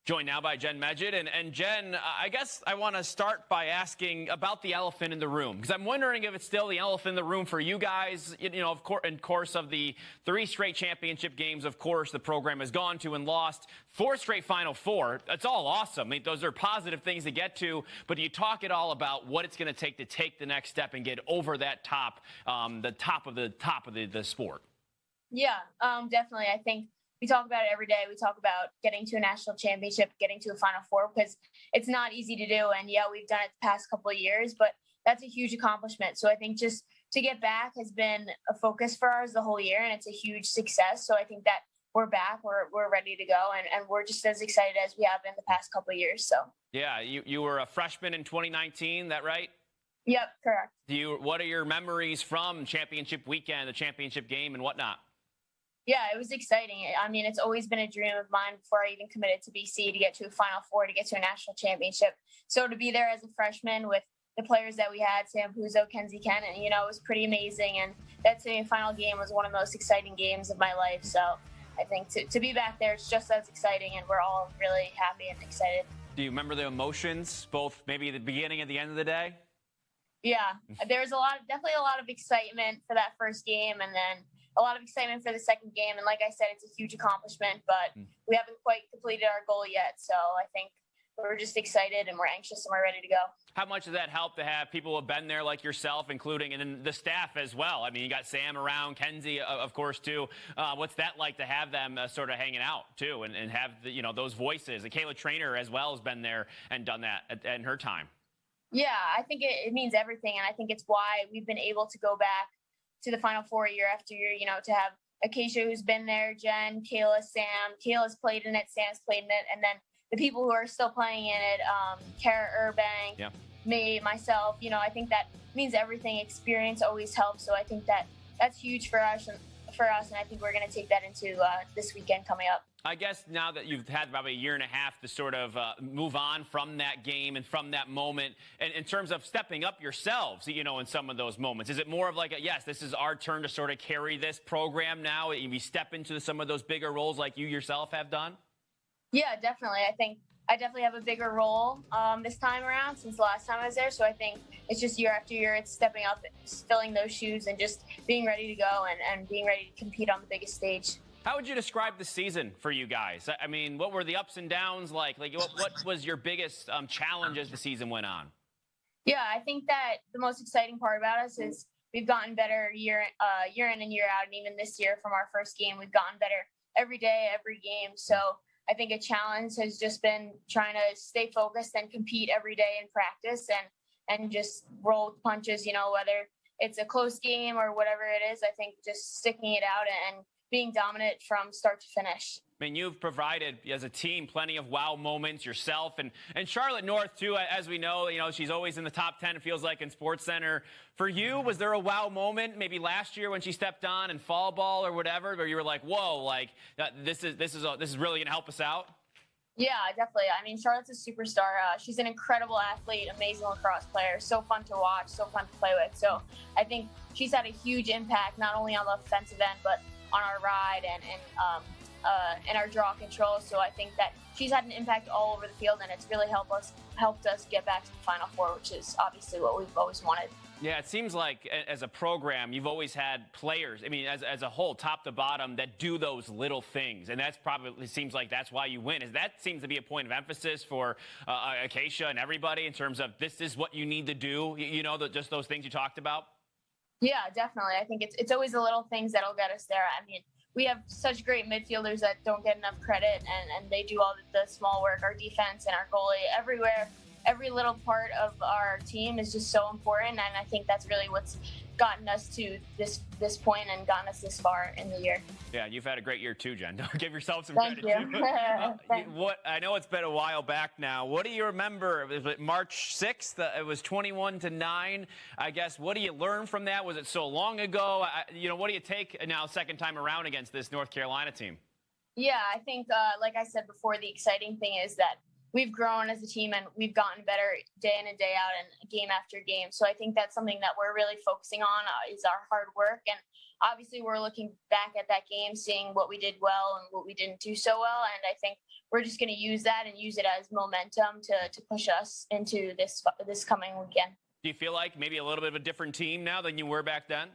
Joined now by Jenn Medjid. And Jen, I guess I want to start by asking about the elephant in the room, because I'm wondering if it's still the elephant in the room for you guys. Of course, in course of the 3 straight championship games, of course, the program has gone to and lost 4 straight Final Four. That's all awesome. I mean, those are positive things to get to. But do you talk at all about what it's going to take the next step and get over that the top of the sport? Yeah, definitely. I think we talk about it every day. We talk about getting to a national championship, getting to a Final Four, because it's not easy to do. And yeah, we've done it the past couple of years, but that's a huge accomplishment. So I think just to get back has been a focus for ours the whole year, and it's a huge success. So I think that we're back, we're ready to go, and we're just as excited as we have been the past couple of years. So yeah, you were a freshman in 2019, that right? Yep, correct. What are your memories from championship weekend, the championship game, and whatnot? Yeah, it was exciting. I mean, it's always been a dream of mine before I even committed to BC to get to a Final Four, to get to a national championship. So to be there as a freshman with the players that we had, Sam Puzo, Kenzie Ken, and, it was pretty amazing. And that semifinal game was one of the most exciting games of my life. So I think to be back there, it's just as exciting, and we're all really happy and excited. Do you remember the emotions, both maybe at the beginning and the end of the day? Yeah, there was definitely a lot of excitement for that first game, and then a lot of excitement for the second game. And like I said, it's a huge accomplishment, but we haven't quite completed our goal yet. So I think we're just excited, and we're anxious, and we're ready to go. How much does that help to have people who have been there like yourself, including, and then the staff as well? I mean, you got Sam around, Kenzie, of course, too. What's that like to have them sort of hanging out, too, and have those voices? And Kayla Trainer as well has been there and done that in her time. Yeah, I think it means everything, and I think it's why we've been able to go back to the Final Four year after year, to have Acacia, who's been there, Jen, Kayla, Sam. Kayla's played in it, Sam's played in it, and then the people who are still playing in it, Kara Urbank, me, myself, I think that means everything. Experience always helps, so I think that's huge for us, and I think we're going to take that into this weekend coming up. I guess now that you've had about a year and a half to sort of move on from that game and from that moment, and in terms of stepping up yourselves, in some of those moments, is it more of like, yes, this is our turn to sort of carry this program now, and we step into some of those bigger roles like you yourself have done? Yeah, definitely. I think I definitely have a bigger role this time around since the last time I was there. So I think it's just year after year, it's stepping up, filling those shoes, and just being ready to go and being ready to compete on the biggest stage. How would you describe the season for you guys? I mean, what were the ups and downs like? What was your biggest challenge as the season went on? Yeah, I think that the most exciting part about us is we've gotten better year in and year out. And even this year from our first game, we've gotten better every day, every game. So I think a challenge has just been trying to stay focused and compete every day in practice and just roll with punches, whether it's a close game or whatever it is. I think just sticking it out and being dominant from start to finish. I mean, you've provided, as a team, plenty of wow moments yourself. And Charlotte North, too, as we know, she's always in the top 10, it feels like, in SportsCenter. For you, was there a wow moment maybe last year when she stepped on in fall ball or whatever, where you were like, whoa, like, this is really going to help us out? Yeah, definitely. I mean, Charlotte's a superstar. She's an incredible athlete, amazing lacrosse player, so fun to watch, so fun to play with. So I think she's had a huge impact, not only on the offensive end, but on our ride and our draw control. So I think that she's had an impact all over the field, and it's really helped us get back to the Final Four, which is obviously what we've always wanted. Yeah, it seems like as a program, you've always had players, I mean, as a whole, top to bottom, that do those little things. And that's probably seems like that's why you win. That seems to be a point of emphasis for Acacia and everybody in terms of this is what you need to do, just those things you talked about? Yeah, definitely. I think it's always the little things that'll get us there. I mean, we have such great midfielders that don't get enough credit, and they do all the small work. Our defense and our goalie, everywhere, every little part of our team is just so important, and I think that's really what's gotten us to this point and gotten us this far in the year. Yeah, you've had a great year too, Jen. Give yourself some credit. Thank you. I know it's been a while back now. What do you remember? Was it March 6th? It was 21-9. I guess. What do you learn from that? Was it so long ago? What do you take now second time around against this North Carolina team? Yeah, I think, like I said before, the exciting thing is that we've grown as a team and we've gotten better day in and day out and game after game. So I think that's something that we're really focusing on is our hard work. And obviously we're looking back at that game, seeing what we did well and what we didn't do so well. And I think we're just going to use that and use it as momentum to push us into this coming weekend. Do you feel like maybe a little bit of a different team now than you were back then?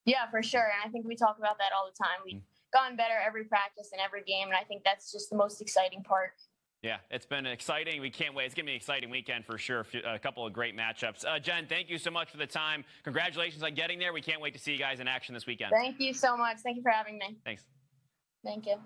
Yeah, for sure. And I think we talk about that all the time. We've gotten better every practice and every game. And I think that's just the most exciting part. Yeah, it's been exciting. We can't wait. It's going to be an exciting weekend for sure. A couple of great matchups. Jenn, thank you so much for the time. Congratulations on getting there. We can't wait to see you guys in action this weekend. Thank you so much. Thank you for having me. Thanks. Thank you.